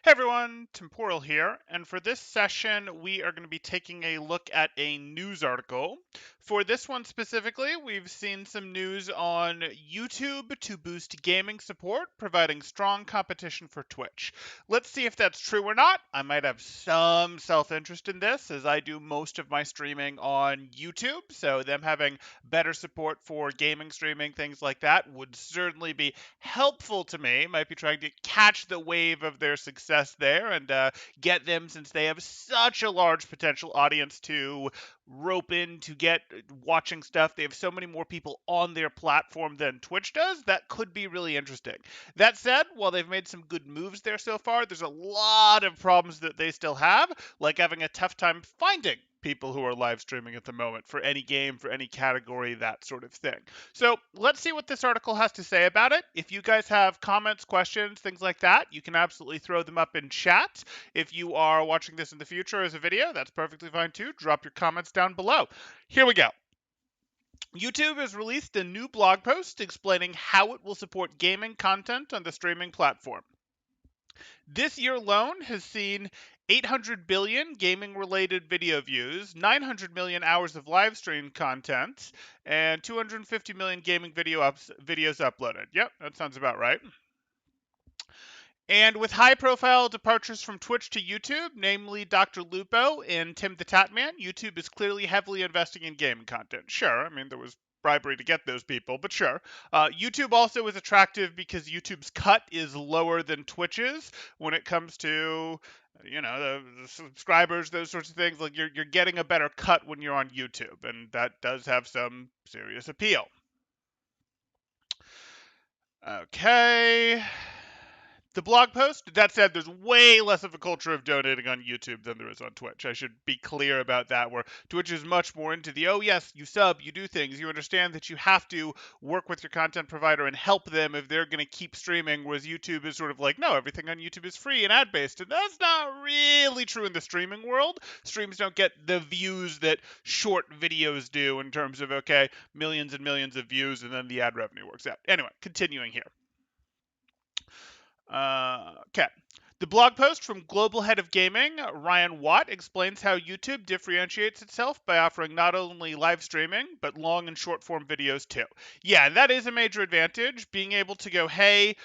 Hey everyone, Temporal here, and for this session, we are going to be taking a look at a news article. For this one specifically, we've seen some news on YouTube to boost gaming support, providing strong competition for Twitch. Let's see if that's true or not. I might have some self interest in this, as I do most of my streaming on YouTube, so them having better support for gaming streaming, things like that, would certainly be helpful to me. Might be trying to catch the wave of their success there and get them, since they have such a large potential audience to rope in to get watching stuff. They have so many more people on their platform than Twitch does. That could be really interesting. That said, while they've made some good moves there so far, there's a lot of problems that they still have, like having a tough time finding people who are live streaming at the moment for any game, for any category, that sort of thing. So let's see what this article has to say about it. If you guys have comments, questions, things like that, you can absolutely throw them up in chat. If you are watching this in the future as a video, that's perfectly fine too. Drop your comments down below. Here we go. YouTube has released a new blog post explaining how it will support gaming content on the streaming platform. This year alone has seen 800 billion gaming related video views, 900 million hours of live stream content, and 250 million gaming videos uploaded. Yep, that sounds about right. And with high profile departures from Twitch to YouTube, namely Dr. Lupo and Tim the Tatman, YouTube is clearly heavily investing in gaming content. Sure, I mean, there was bribery to get those people, but sure. YouTube also is attractive because YouTube's cut is lower than Twitch's when it comes to, the subscribers, those sorts of things. Like you're getting a better cut when you're on YouTube, and that does have some serious appeal. Okay. The blog post, that said, there's way less of a culture of donating on YouTube than there is on Twitch. I should be clear about that, where Twitch is much more into the, oh, yes, you sub, you do things, you understand that you have to work with your content provider and help them if they're going to keep streaming, whereas YouTube is sort of like, no, everything on YouTube is free and ad-based. And that's not really true in the streaming world. Streams don't get the views that short videos do in terms of, okay, millions and millions of views, and then the ad revenue works out. Anyway, continuing here. Okay. The blog post from Global Head of Gaming, Ryan Watt, explains how YouTube differentiates itself by offering not only live streaming, but long and short form videos too. Yeah, that is a major advantage, being able to go, hey,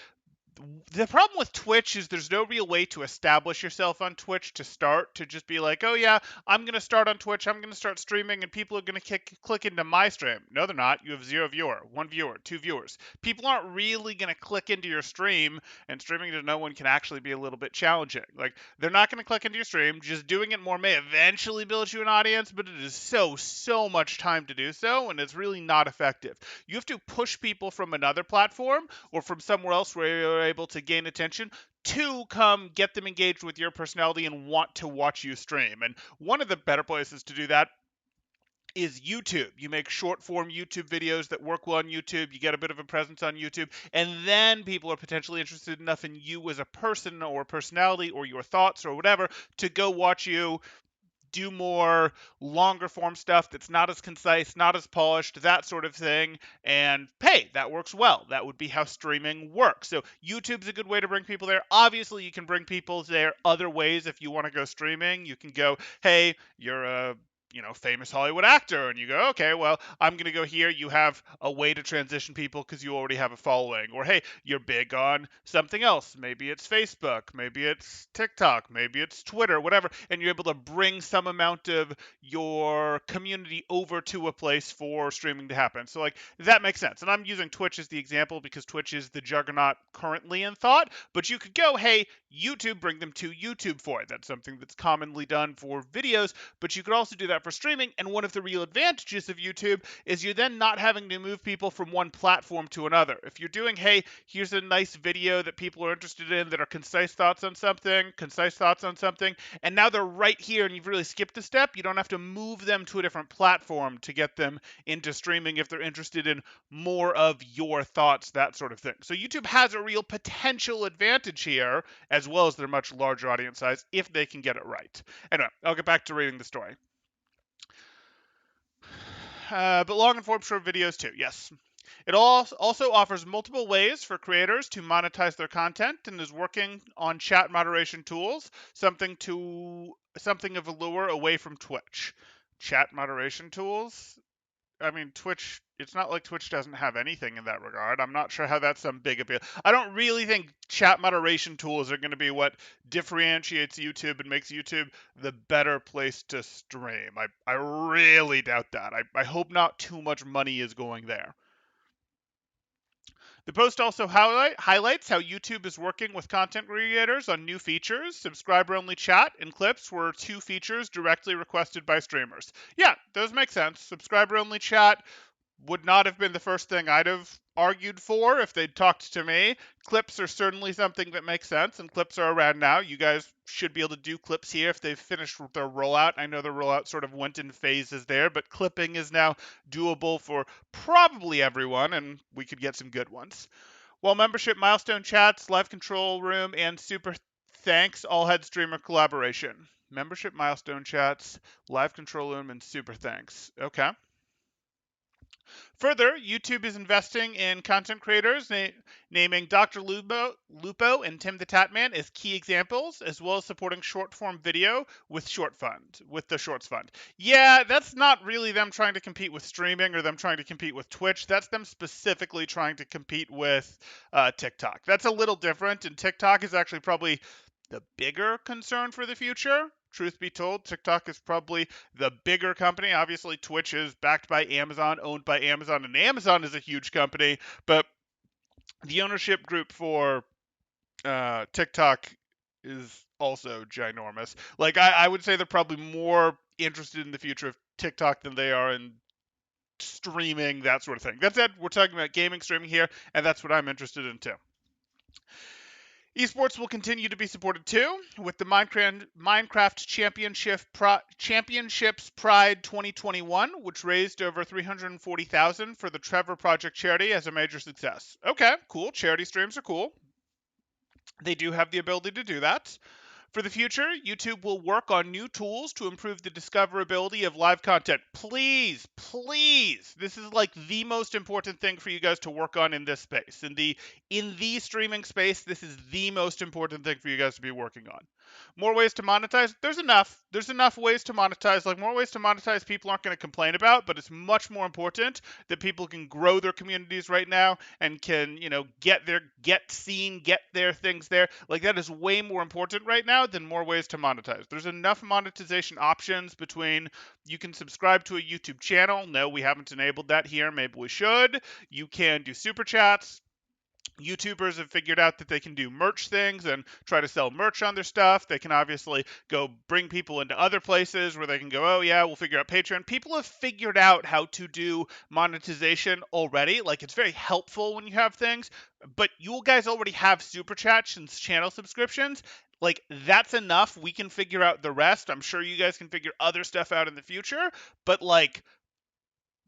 the problem with Twitch is there's no real way to establish yourself on Twitch to start, to just be like, oh yeah, I'm going to start on Twitch, I'm going to start streaming, and people are going to click into my stream. No, they're not. You have 0 viewer, 1 viewer, 2 viewers. People aren't really going to click into your stream, and streaming to no one can actually be a little bit challenging. Like, they're not going to click into your stream. Just doing it more may eventually build you an audience, but it is so much time to do so, and it's really not effective. You have to push people from another platform or from somewhere else where you're able to gain attention to come get them engaged with your personality and want to watch you stream. And one of the better places to do that is YouTube. You make short form YouTube videos that work well on YouTube. You get a bit of a presence on YouTube, and then people are potentially interested enough in you as a person or personality or your thoughts or whatever to go watch you do more longer form stuff that's not as concise, not as polished, that sort of thing. And hey, that works well. That would be how streaming works. So YouTube's a good way to bring people there. Obviously, you can bring people there other ways if you want to go streaming. You can go, hey, you're a famous Hollywood actor, and you go, okay, well, I'm going to go here. You have a way to transition people because you already have a following. Or, hey, you're big on something else. Maybe it's Facebook, maybe it's TikTok, maybe it's Twitter, whatever. And you're able to bring some amount of your community over to a place for streaming to happen. So, like, that makes sense. And I'm using Twitch as the example because Twitch is the juggernaut currently in thought. But you could go, hey, YouTube, bring them to YouTube for it. That's something that's commonly done for videos, but you could also do that for streaming. And one of the real advantages of YouTube is you're then not having to move people from one platform to another. If you're doing, hey, here's a nice video that people are interested in that are concise thoughts on something, and now they're right here and you've really skipped a step, you don't have to move them to a different platform to get them into streaming if they're interested in more of your thoughts, that sort of thing. So YouTube has a real potential advantage here, as well as their much larger audience size, if they can get it right. Anyway, I'll get back to reading the story. But long and form short videos too, yes. It also offers multiple ways for creators to monetize their content and is working on chat moderation tools, something of a lure away from Twitch. Chat moderation tools? I mean, Twitch, it's not like Twitch doesn't have anything in that regard. I'm not sure how that's some big appeal. I don't really think chat moderation tools are going to be what differentiates YouTube and makes YouTube the better place to stream. I really doubt that. I hope not too much money is going there. The post also highlights how YouTube is working with content creators on new features. Subscriber only chat and clips were two features directly requested by streamers. Yeah, those make sense. Subscriber only chat would not have been the first thing I'd have argued for if they'd talked to me. Clips are certainly something that makes sense, and clips are around now. You guys should be able to do clips here if they've finished their rollout. I know the rollout sort of went in phases there, but clipping is now doable for probably everyone, and we could get some good ones. While membership milestone chats, live control room, and super thanks all had streamer collaboration. Membership milestone chats, live control room, and super thanks. Okay. Further, YouTube is investing in content creators, naming Dr. Lupo and Tim the Tatman as key examples, as well as supporting short-form video with the Shorts Fund. Yeah, that's not really them trying to compete with streaming or them trying to compete with Twitch. That's them specifically trying to compete with TikTok. That's a little different, and TikTok is actually probably the bigger concern for the future. Truth be told, TikTok is probably the bigger company. Obviously, Twitch is backed by Amazon, owned by Amazon, and Amazon is a huge company. But the ownership group for TikTok is also ginormous. Like, I would say they're probably more interested in the future of TikTok than they are in streaming, that sort of thing. That said, we're talking about gaming streaming here, and that's what I'm interested in too. Esports will continue to be supported too, with the Minecraft Championships Pride 2021, which raised over $340,000 for the Trevor Project charity as a major success. Okay, cool. Charity streams are cool. They do have the ability to do that. For the future, YouTube will work on new tools to improve the discoverability of live content. Please, please, this is like the most important thing for you guys to work on in this space. In the streaming space, this is the most important thing for you guys to be working on. More ways to monetize? There's enough. There's enough ways to monetize. Like, more ways to monetize people aren't going to complain about, but it's much more important that people can grow their communities right now and can, get seen, get their things there. Like, that is way more important right now than more ways to monetize. There's enough monetization options between you can subscribe to a YouTube channel. No, we haven't enabled that here. Maybe we should. You can do super chats. YouTubers have figured out that they can do merch things and try to sell merch on their stuff. They can obviously go bring people into other places where they can go, oh yeah, we'll figure out Patreon. People have figured out how to do monetization already. Like, it's very helpful when you have things, but you guys already have super chats and channel subscriptions. Like, that's enough. We can figure out the rest. I'm sure you guys can figure other stuff out in the future, but like,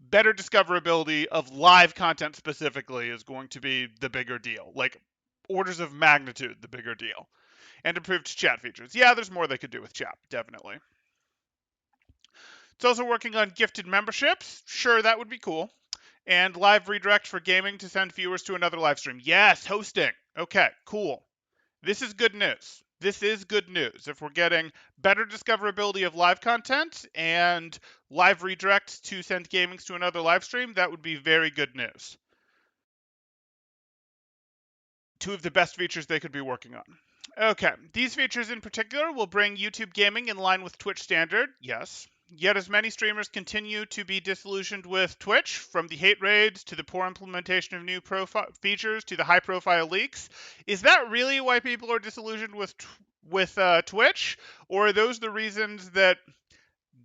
better discoverability of live content specifically is going to be the bigger deal. Like, orders of magnitude the bigger deal. And improved chat features. Yeah, there's more they could do with chat, definitely. It's also working on gifted memberships. Sure, that would be cool. And live redirect for gaming to send viewers to another live stream. Yes, hosting. Okay, cool. This is good news. This is good news. If we're getting better discoverability of live content and live redirects to send gamings to another live stream, that would be very good news. Two of the best features they could be working on. Okay, these features in particular will bring YouTube gaming in line with Twitch standard, yes. Yet as many streamers continue to be disillusioned with Twitch, from the hate raids to the poor implementation of new features to the high-profile leaks, is that really why people are disillusioned with Twitch? Or are those the reasons that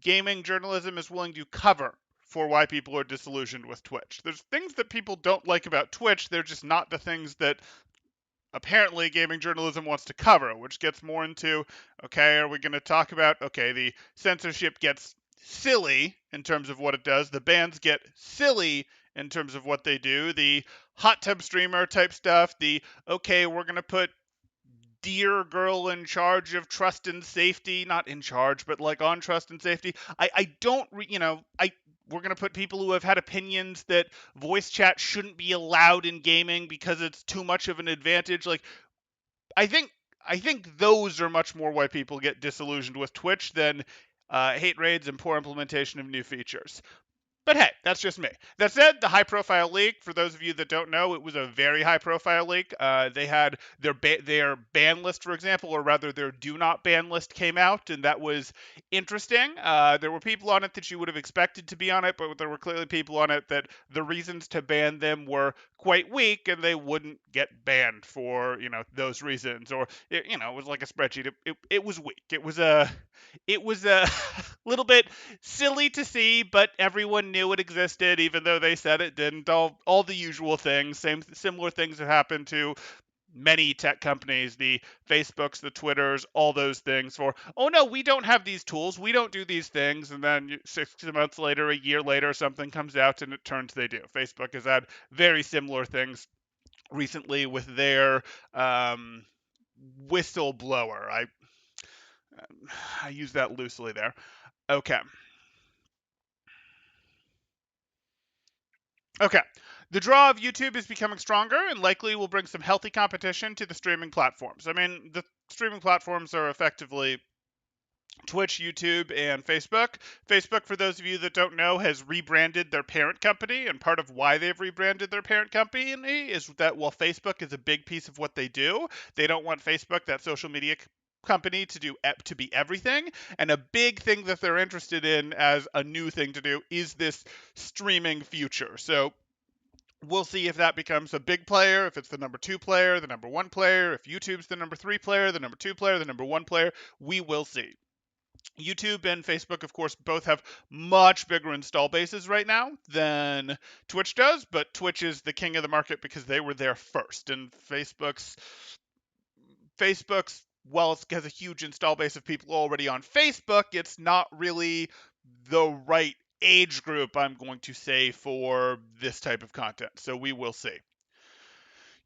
gaming journalism is willing to cover for why people are disillusioned with Twitch? There's things that people don't like about Twitch, they're just not the things that apparently gaming journalism wants to cover, which gets more into, okay, are we going to talk about, okay, the censorship gets silly in terms of what it does, the bans get silly in terms of what they do, the hot tub streamer type stuff, the, okay, we're going to put dear girl in charge of trust and safety, not in charge, but like on trust and safety. I don't, we're going to put people who have had opinions that voice chat shouldn't be allowed in gaming because it's too much of an advantage. Like, I think I think those are much more why people get disillusioned with Twitch than hate raids and poor implementation of new features. But hey, that's just me. That said, the high-profile leak, for those of you that don't know, it was a very high-profile leak. They had their ban list, for example, or rather their do not ban list came out, and that was interesting. There were people on it that you would have expected to be on it, but there were clearly people on it that the reasons to ban them were quite weak, and they wouldn't get banned for those reasons. Or it was like a spreadsheet. It was weak. It was a little bit silly to see, but everyone knew it existed, even though they said it didn't. All the usual things, similar things have happened to many tech companies, the Facebooks, the Twitters, all those things. For oh no, we don't have these tools, we don't do these things, and then 6 months later, a year later, something comes out and it turns they do. Facebook has had very similar things recently with their whistleblower. I use that loosely there. Okay. Okay. The draw of YouTube is becoming stronger and likely will bring some healthy competition to the streaming platforms. I mean, the streaming platforms are effectively Twitch, YouTube, and Facebook. Facebook, for those of you that don't know, has rebranded their parent company, and part of why they've rebranded their parent company is that while Facebook is a big piece of what they do, they don't want Facebook, that social media company, to be everything. And a big thing that they're interested in as a new thing to do is this streaming future. So we'll see if that becomes a big player, if it's the number 2 player, the number 1 player, if YouTube's the number 3 player, the number 2 player, the number 1 player. We will see. YouTube and Facebook, of course, both have much bigger install bases right now than Twitch does, but Twitch is the king of the market because they were there first. And Facebook's well, it has a huge install base of people already on Facebook. It's not really the right age group, I'm going to say, for this type of content. So we will see.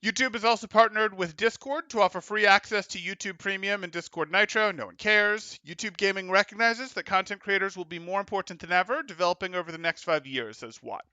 YouTube has also partnered with Discord to offer free access to YouTube Premium and Discord Nitro. No one cares. YouTube Gaming recognizes that content creators will be more important than ever, developing over the next 5 years, says Watt.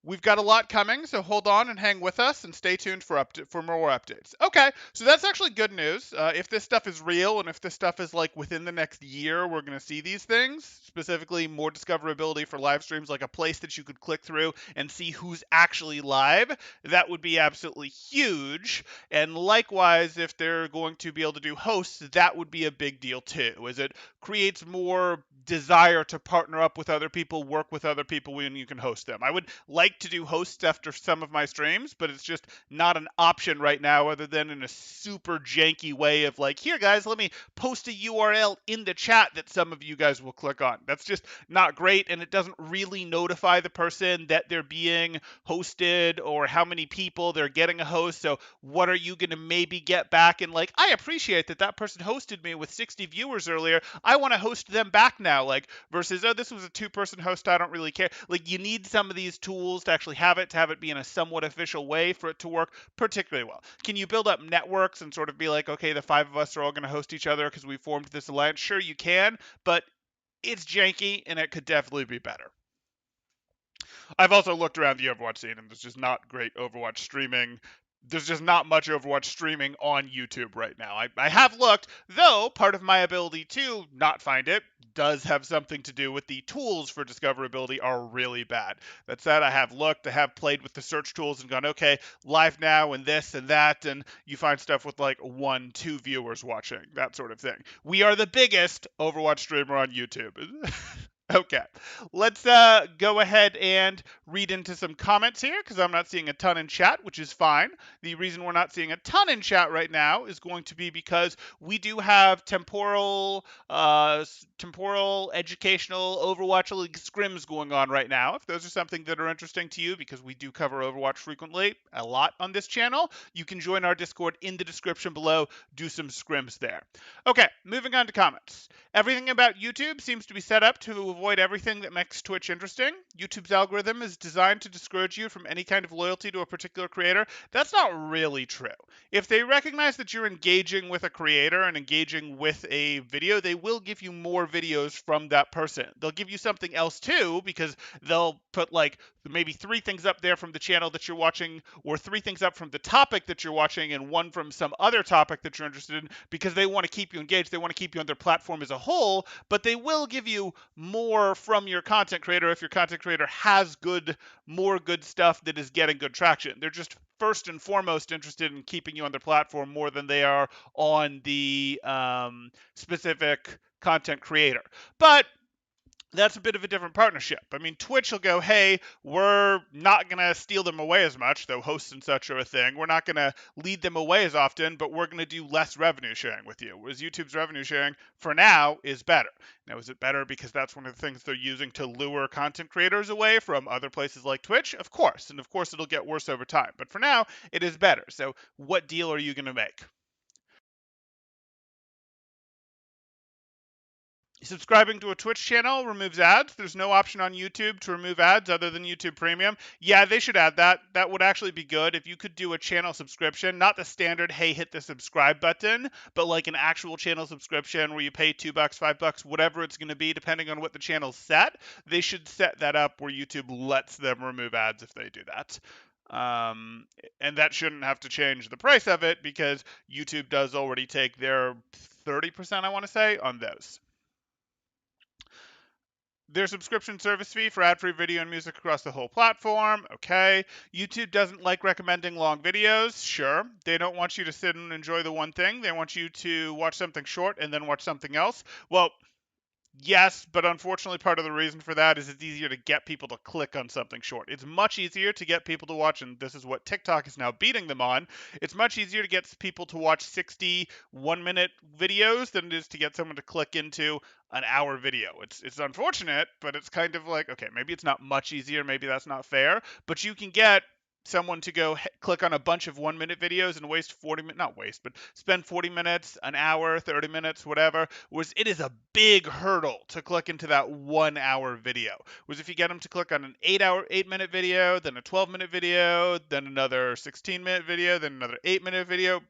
We've got a lot coming, so hold on and hang with us and stay tuned for more updates. Okay, so that's actually good news. If this stuff is real and if this stuff is like within the next year, we're going to see these things, specifically more discoverability for live streams, like a place that you could click through and see who's actually live. That would be absolutely huge. And likewise, if they're going to be able to do hosts, that would be a big deal too, as it creates more desire to partner up with other people, work with other people when you can host them. I would like to do hosts after some of my streams, but it's just not an option right now other than in a super janky way of like, here guys, let me post a URL in the chat that some of you guys will click on. That's just not great, and it doesn't really notify the person that they're being hosted or how many people they're getting a host. So what are you going to maybe get back? And like, I appreciate that person hosted me with 60 viewers earlier. I want to host them back now, like, versus, oh, this was a 2-person host, I don't really care. Like, you need some of these tools to actually have it be in a somewhat official way for it to work particularly well. Can you build up networks and sort of be like, okay, the 5 of us are all going to host each other because we formed this alliance? Sure, you can, but it's janky and it could definitely be better. I've also looked around the Overwatch scene, and there's just not great Overwatch streaming. There's just not much Overwatch streaming on YouTube right now. I have looked, though part of my ability to not find it does have something to do with the tools for discoverability are really bad. That said, I have looked, I have played with the search tools and gone, okay, live now and this and that, and you find stuff with like 1, 2 viewers watching, that sort of thing. We are the biggest Overwatch streamer on YouTube. Okay, let's go ahead and read into some comments here because I'm not seeing a ton in chat, which is fine. The reason we're not seeing a ton in chat right now is going to be because we do have temporal educational Overwatch League scrims going on right now. If those are something that are interesting to you, because we do cover Overwatch frequently, a lot on this channel, you can join our Discord in the description below, do some scrims there. Okay, moving on to comments. Everything about YouTube seems to be set up to avoid everything that makes Twitch interesting. YouTube's algorithm is designed to discourage you from any kind of loyalty to a particular creator. That's not really true. If they recognize that you're engaging with a creator and engaging with a video, they will give you more videos from that person. They'll give you something else too, because they'll put like maybe 3 things up there from the channel that you're watching, or 3 things up from the topic that you're watching, and 1 from some other topic that you're interested in, because they want to keep you engaged. They want to keep you on their platform as a whole, but they will give you more from your content creator if your content creator has more good stuff that is getting good traction. They're just first and foremost interested in keeping you on their platform more than they are on the specific content creator. But that's a bit of a different partnership. I mean, Twitch will go, hey, we're not going to steal them away as much, though hosts and such are a thing. We're not going to lead them away as often, but we're going to do less revenue sharing with you. Whereas YouTube's revenue sharing, for now, is better. Now, is it better because that's one of the things they're using to lure content creators away from other places like Twitch? Of course. And of course, it'll get worse over time. But for now, it is better. So what deal are you going to make? Subscribing to a Twitch channel removes ads. There's no option on YouTube to remove ads other than YouTube Premium. Yeah, they should add that. That would actually be good if you could do a channel subscription, not the standard, hey, hit the subscribe button, but like an actual channel subscription where you pay $2, $5, whatever it's going to be, depending on what the channel's set. They should set that up where YouTube lets them remove ads if they do that. And that shouldn't have to change the price of it because YouTube does already take their 30%, I want to say, on those. Their subscription service fee for ad-free video and music across the whole platform. Okay. YouTube doesn't like recommending long videos. Sure. They don't want you to sit and enjoy the one thing. They want you to watch something short and then watch something else. Well, yes, but unfortunately, part of the reason for that is it's easier to get people to click on something short. It's much easier to get people to watch, and this is what TikTok is now beating them on. It's much easier to get people to watch 60 1-minute videos than it is to get someone to click into an hour video. It's unfortunate, but it's kind of like, okay, maybe it's not much easier, maybe that's not fair, but you can get someone to go click on a bunch of 1-minute videos and waste 40 minutes, not waste, but spend 40 minutes, an hour, 30 minutes, whatever, whereas it is a big hurdle to click into that 1-hour video. Whereas if you get them to click on an 8-minute video, then a 12-minute video, then another 16-minute video, then another 8-minute video,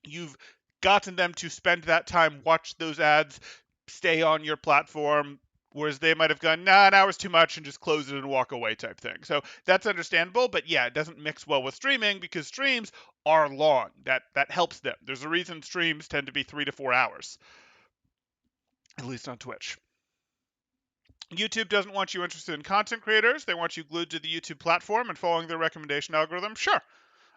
you've gotten them to spend that time, watch those ads, stay on your platform, whereas they might have gone, nah, an hour's too much and just close it and walk away type thing. So that's understandable, but yeah, it doesn't mix well with streaming because streams are long. That helps them. There's a reason streams tend to be 3 to 4 hours, at least on Twitch. YouTube doesn't want you interested in content creators. They want you glued to the YouTube platform and following their recommendation algorithm. Sure.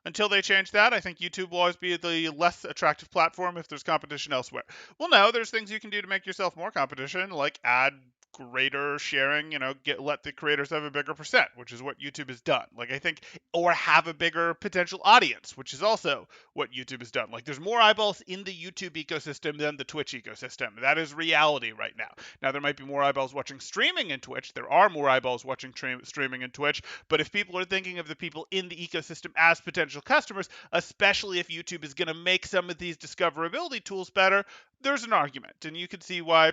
Until they change that, I think YouTube will always be the less attractive platform if there's competition elsewhere. Well, no, there's things you can do to make yourself more competition, like add greater sharing, let the creators have a bigger percent, which is what YouTube has done. Like, I think, or have a bigger potential audience, which is also what YouTube has done. Like, there's more eyeballs in the YouTube ecosystem than the Twitch ecosystem. That is reality right now. Now, there might be more eyeballs watching streaming in Twitch. There are more eyeballs watching streaming in Twitch. But if people are thinking of the people in the ecosystem as potential customers, especially if YouTube is going to make some of these discoverability tools better, there's an argument. And you can see why,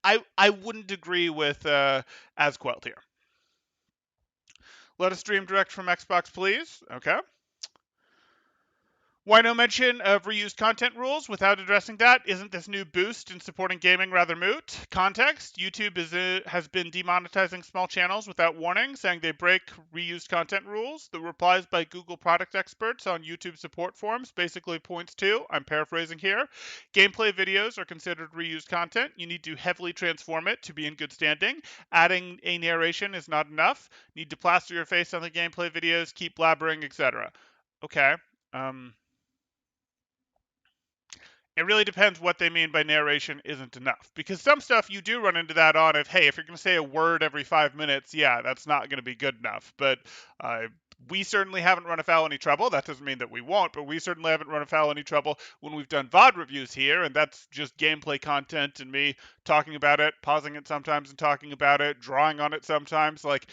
I wouldn't agree with Asquelt here. Let us stream direct from Xbox, please. Okay. Why no mention of reused content rules without addressing that? Isn't this new boost in supporting gaming rather moot? Context, YouTube has been demonetizing small channels without warning, saying they break reused content rules. The replies by Google product experts on YouTube support forums basically points to, I'm paraphrasing here, gameplay videos are considered reused content. You need to heavily transform it to be in good standing. Adding a narration is not enough. Need to plaster your face on the gameplay videos, keep blabbering, etc. Okay. It really depends what they mean by narration isn't enough. Because some stuff you do run into that on of, hey, if you're going to say a word every 5 minutes, yeah, that's not going to be good enough. But we certainly haven't run afoul any trouble. That doesn't mean that we won't, but we certainly haven't run afoul any trouble when we've done VOD reviews here, and that's just gameplay content and me talking about it, pausing it sometimes and talking about it, drawing on it sometimes. Like,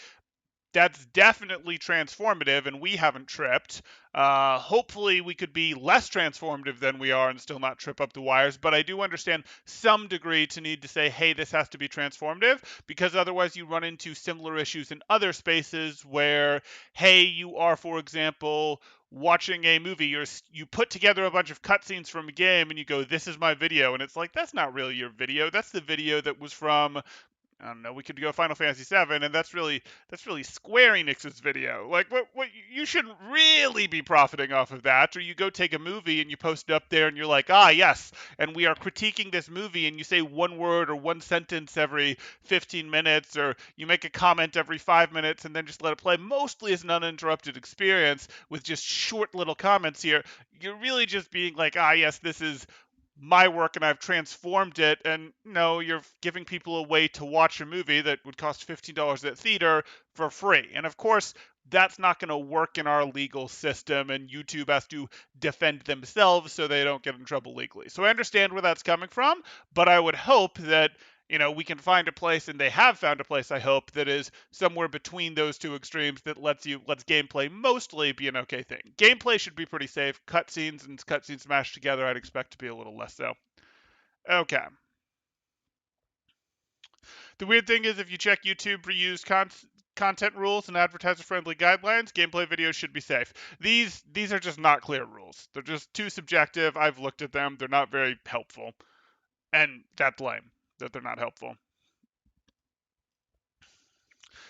that's definitely transformative, and we haven't tripped. Hopefully, we could be less transformative than we are and still not trip up the wires. But I do understand some degree to need to say, hey, this has to be transformative, because otherwise you run into similar issues in other spaces where, hey, you are, for example, watching a movie, you put together a bunch of cutscenes from a game and you go, this is my video, and it's like, that's not really your video. That's the video that was from, I don't know. We could go Final Fantasy VII, and that's really Square Enix's video. Like, what you shouldn't really be profiting off of that. Or you go take a movie and you post it up there, and you're like, ah, yes, and we are critiquing this movie, and you say one word or one sentence every 15 minutes, or you make a comment every 5 minutes, and then just let it play, mostly as an uninterrupted experience with just short little comments here. You're really just being like, ah, yes, this is my work and I've transformed it. And no, you're giving people a way to watch a movie that would cost $15 at theater for free. And of course, that's not going to work in our legal system, and YouTube has to defend themselves so they don't get in trouble legally. So I understand where that's coming from, but I would hope that we can find a place, and they have found a place, I hope, that is somewhere between those two extremes that lets gameplay mostly be an okay thing. Gameplay should be pretty safe. Cutscenes mashed together, I'd expect to be a little less so. Okay. The weird thing is, if you check YouTube reused content rules and advertiser-friendly guidelines, gameplay videos should be safe. These are just not clear rules. They're just too subjective. I've looked at them. They're not very helpful, and that's lame that they're not helpful.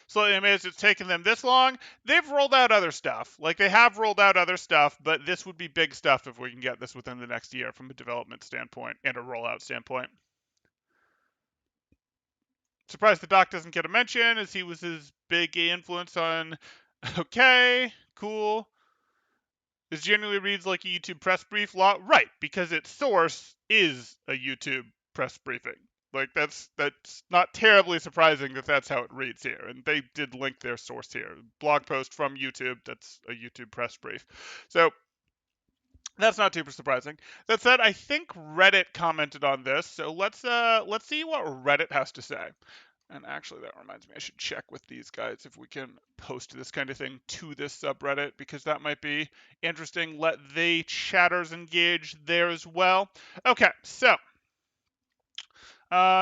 Slightly amazed it's taken them this long. They've rolled out other stuff. Like, they have rolled out other stuff, but this would be big stuff if we can get this within the next year from a development standpoint and a rollout standpoint. Surprised the doc doesn't get a mention, as he was his big influence on. Okay, cool. This generally reads like a YouTube press brief law. Right, because its source is a YouTube press briefing. Like, that's not terribly surprising that that's how it reads here. And they did link their source here. Blog post from YouTube, that's a YouTube press brief. So that's not super surprising. That said, I think Reddit commented on this. So let's see what Reddit has to say. And actually, that reminds me, I should check with these guys if we can post this kind of thing to this subreddit, because that might be interesting. Let the chatters engage there as well. Okay, so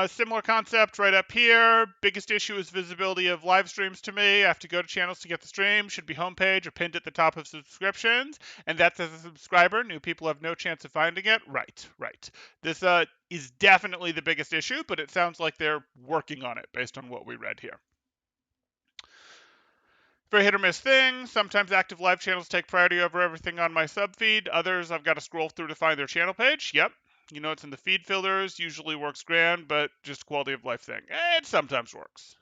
similar concept right up here. Biggest issue is visibility of live streams to me. I have to go to channels to get the stream. Should be homepage or pinned at the top of subscriptions. And that's as a subscriber. New people have no chance of finding it. Right. This is definitely the biggest issue, but it sounds like they're working on it based on what we read here. Very hit or miss thing. Sometimes active live channels take priority over everything on my sub feed. Others, I've got to scroll through to find their channel page. Yep. It's in the feed filters. Usually works grand, but just quality of life thing. It sometimes works.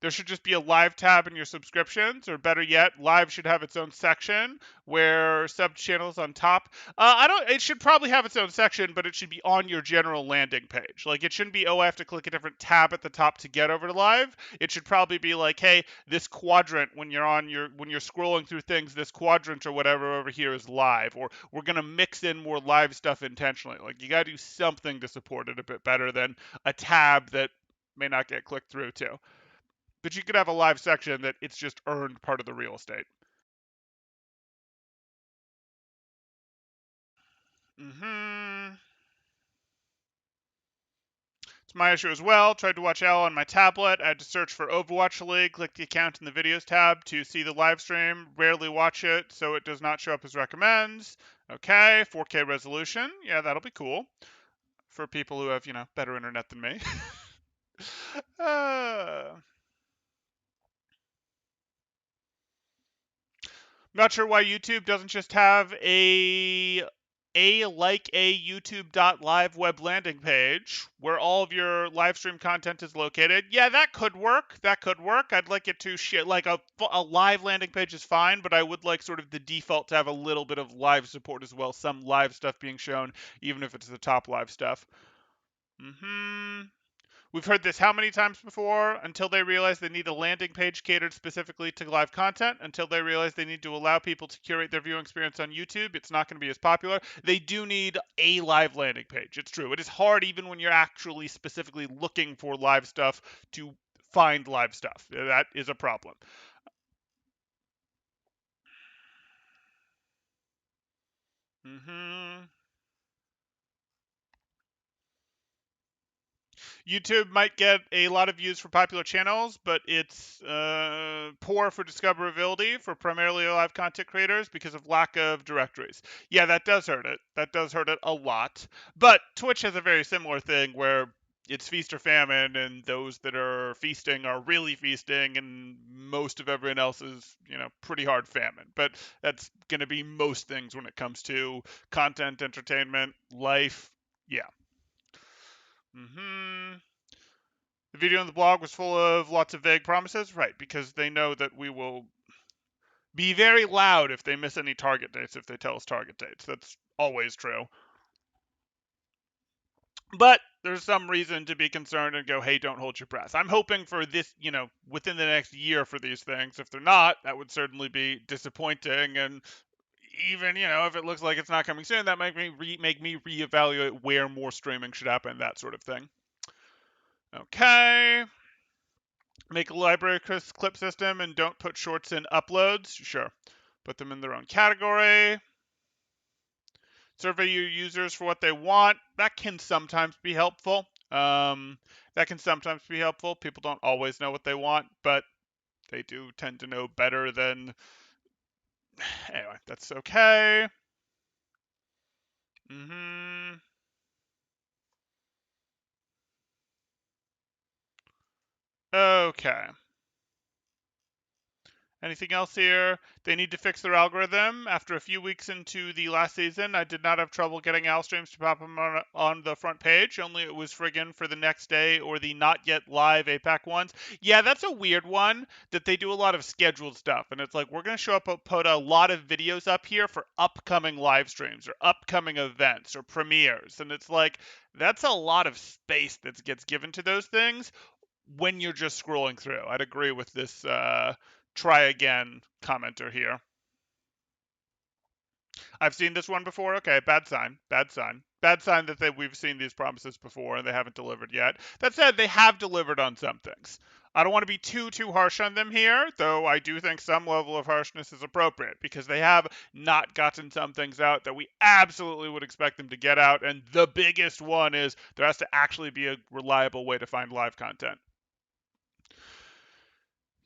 There should just be a live tab in your subscriptions, or better yet, live should have its own section where sub channels on top. It should probably have its own section, but it should be on your general landing page. Like, it shouldn't be, I have to click a different tab at the top to get over to live. It should probably be like, hey, this quadrant, when you're scrolling through things, this quadrant or whatever over here is live, or we're going to mix in more live stuff intentionally. Like, you got to do something to support it a bit better than a tab that may not get clicked through to. But you could have a live section that it's just earned part of the real estate. It's my issue as well. Tried to watch L on my tablet. I had to search for Overwatch League, click the account in the videos tab to see the live stream. Rarely watch it, so it does not show up as recommends. Okay, 4K resolution. Yeah, that'll be cool for people who have, better internet than me. Not sure why YouTube doesn't just have a YouTube.live web landing page where all of your live stream content is located. Yeah, that could work. I'd like it to share, like a live landing page is fine, but I would like sort of the default to have a little bit of live support as well. Some live stuff being shown, even if it's the top live stuff. We've heard this how many times before? Until they realize they need a landing page catered specifically to live content, until they realize they need to allow people to curate their viewing experience on YouTube, it's not going to be as popular. They do need a live landing page. It's true. It is hard, even when you're actually specifically looking for live stuff, to find live stuff. That is a problem. Hmm. YouTube might get a lot of views for popular channels, but it's poor for discoverability for primarily live content creators because of lack of directories. Yeah, that does hurt it. That does hurt it a lot. But Twitch has a very similar thing where it's feast or famine, and those that are feasting are really feasting, and most of everyone else is, pretty hard famine. But that's going to be most things when it comes to content, entertainment, life. Yeah. Hmm. The video on the blog was full of lots of vague promises, right? Because they know that we will be very loud if they miss any target dates, if they tell us target dates. That's always true. But there's some reason to be concerned and go, hey, don't hold your breath. I'm hoping for this, within the next year for these things. If they're not, that would certainly be disappointing. And even, if it looks like it's not coming soon, that might make me reevaluate where more streaming should happen, that sort of thing. Okay. Make a library clip system and don't put shorts in uploads. Sure. Put them in their own category. Survey your users for what they want. That can sometimes be helpful. People don't always know what they want, but they do tend to know better than. Anyway, that's okay. Okay. Anything else here? They need to fix their algorithm. After a few weeks into the last season, I did not have trouble getting Al streams to pop them on the front page. Only it was friggin' for the next day or the not yet live APAC ones. Yeah, that's a weird one that they do a lot of scheduled stuff. And it's like, we're going to show up, put a lot of videos up here for upcoming live streams or upcoming events or premieres. And it's like, that's a lot of space that gets given to those things when you're just scrolling through. I'd agree with this try again commenter here. I've seen this one before. Okay, bad sign. Bad sign. Bad sign that we've seen these promises before and they haven't delivered yet. That said, they have delivered on some things. I don't want to be too harsh on them here, though I do think some level of harshness is appropriate because they have not gotten some things out that we absolutely would expect them to get out. And the biggest one is there has to actually be a reliable way to find live content.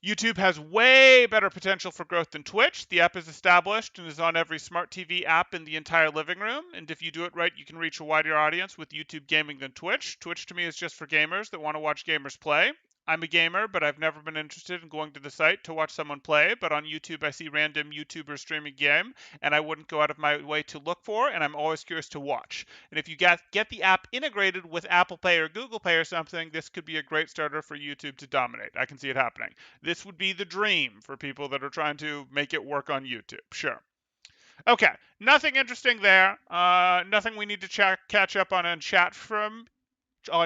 YouTube has way better potential for growth than Twitch. The app is established and is on every smart TV app in the entire living room. And if you do it right, you can reach a wider audience with YouTube gaming than Twitch. Twitch to me is just for gamers that want to watch gamers play. I'm a gamer, but I've never been interested in going to the site to watch someone play. But on YouTube, I see random YouTubers streaming game, and I wouldn't go out of my way to look for, and I'm always curious to watch. And if you get the app integrated with Apple Pay or Google Pay or something, this could be a great starter for YouTube to dominate. I can see it happening. This would be the dream for people that are trying to make it work on YouTube. Sure. Okay, nothing interesting there. Nothing we need to catch up on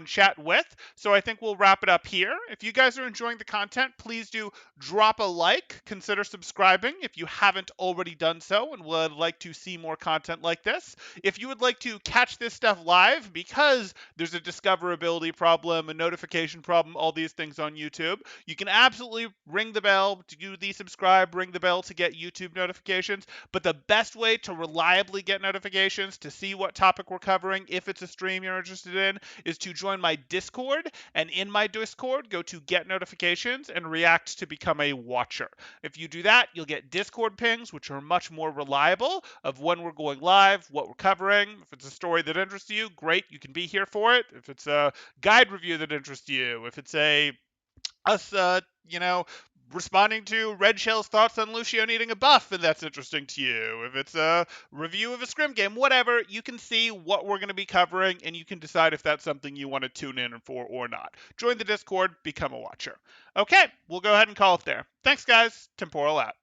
chat with. So I think we'll wrap it up here. If you guys are enjoying the content, please do drop a like, consider subscribing if you haven't already done so and would like to see more content like this. If you would like to catch this stuff live because there's a discoverability problem, a notification problem, all these things on YouTube, you can absolutely ring the bell to do the subscribe, ring the bell to get YouTube notifications. But the best way to reliably get notifications to see what topic we're covering, if it's a stream you're interested in, is to join my Discord, and in my Discord, go to get notifications and react to become a watcher. If you do that, you'll get Discord pings, which are much more reliable of when we're going live, what we're covering. If it's a story that interests you, great, you can be here for it. If it's a guide review that interests you, if it's us, responding to Red Shell's thoughts on Lucio needing a buff, and that's interesting to you. If it's a review of a scrim game, whatever, you can see what we're going to be covering, and you can decide if that's something you want to tune in for or not. Join the Discord, become a watcher. Okay, we'll go ahead and call it there. Thanks, guys. Temporal out.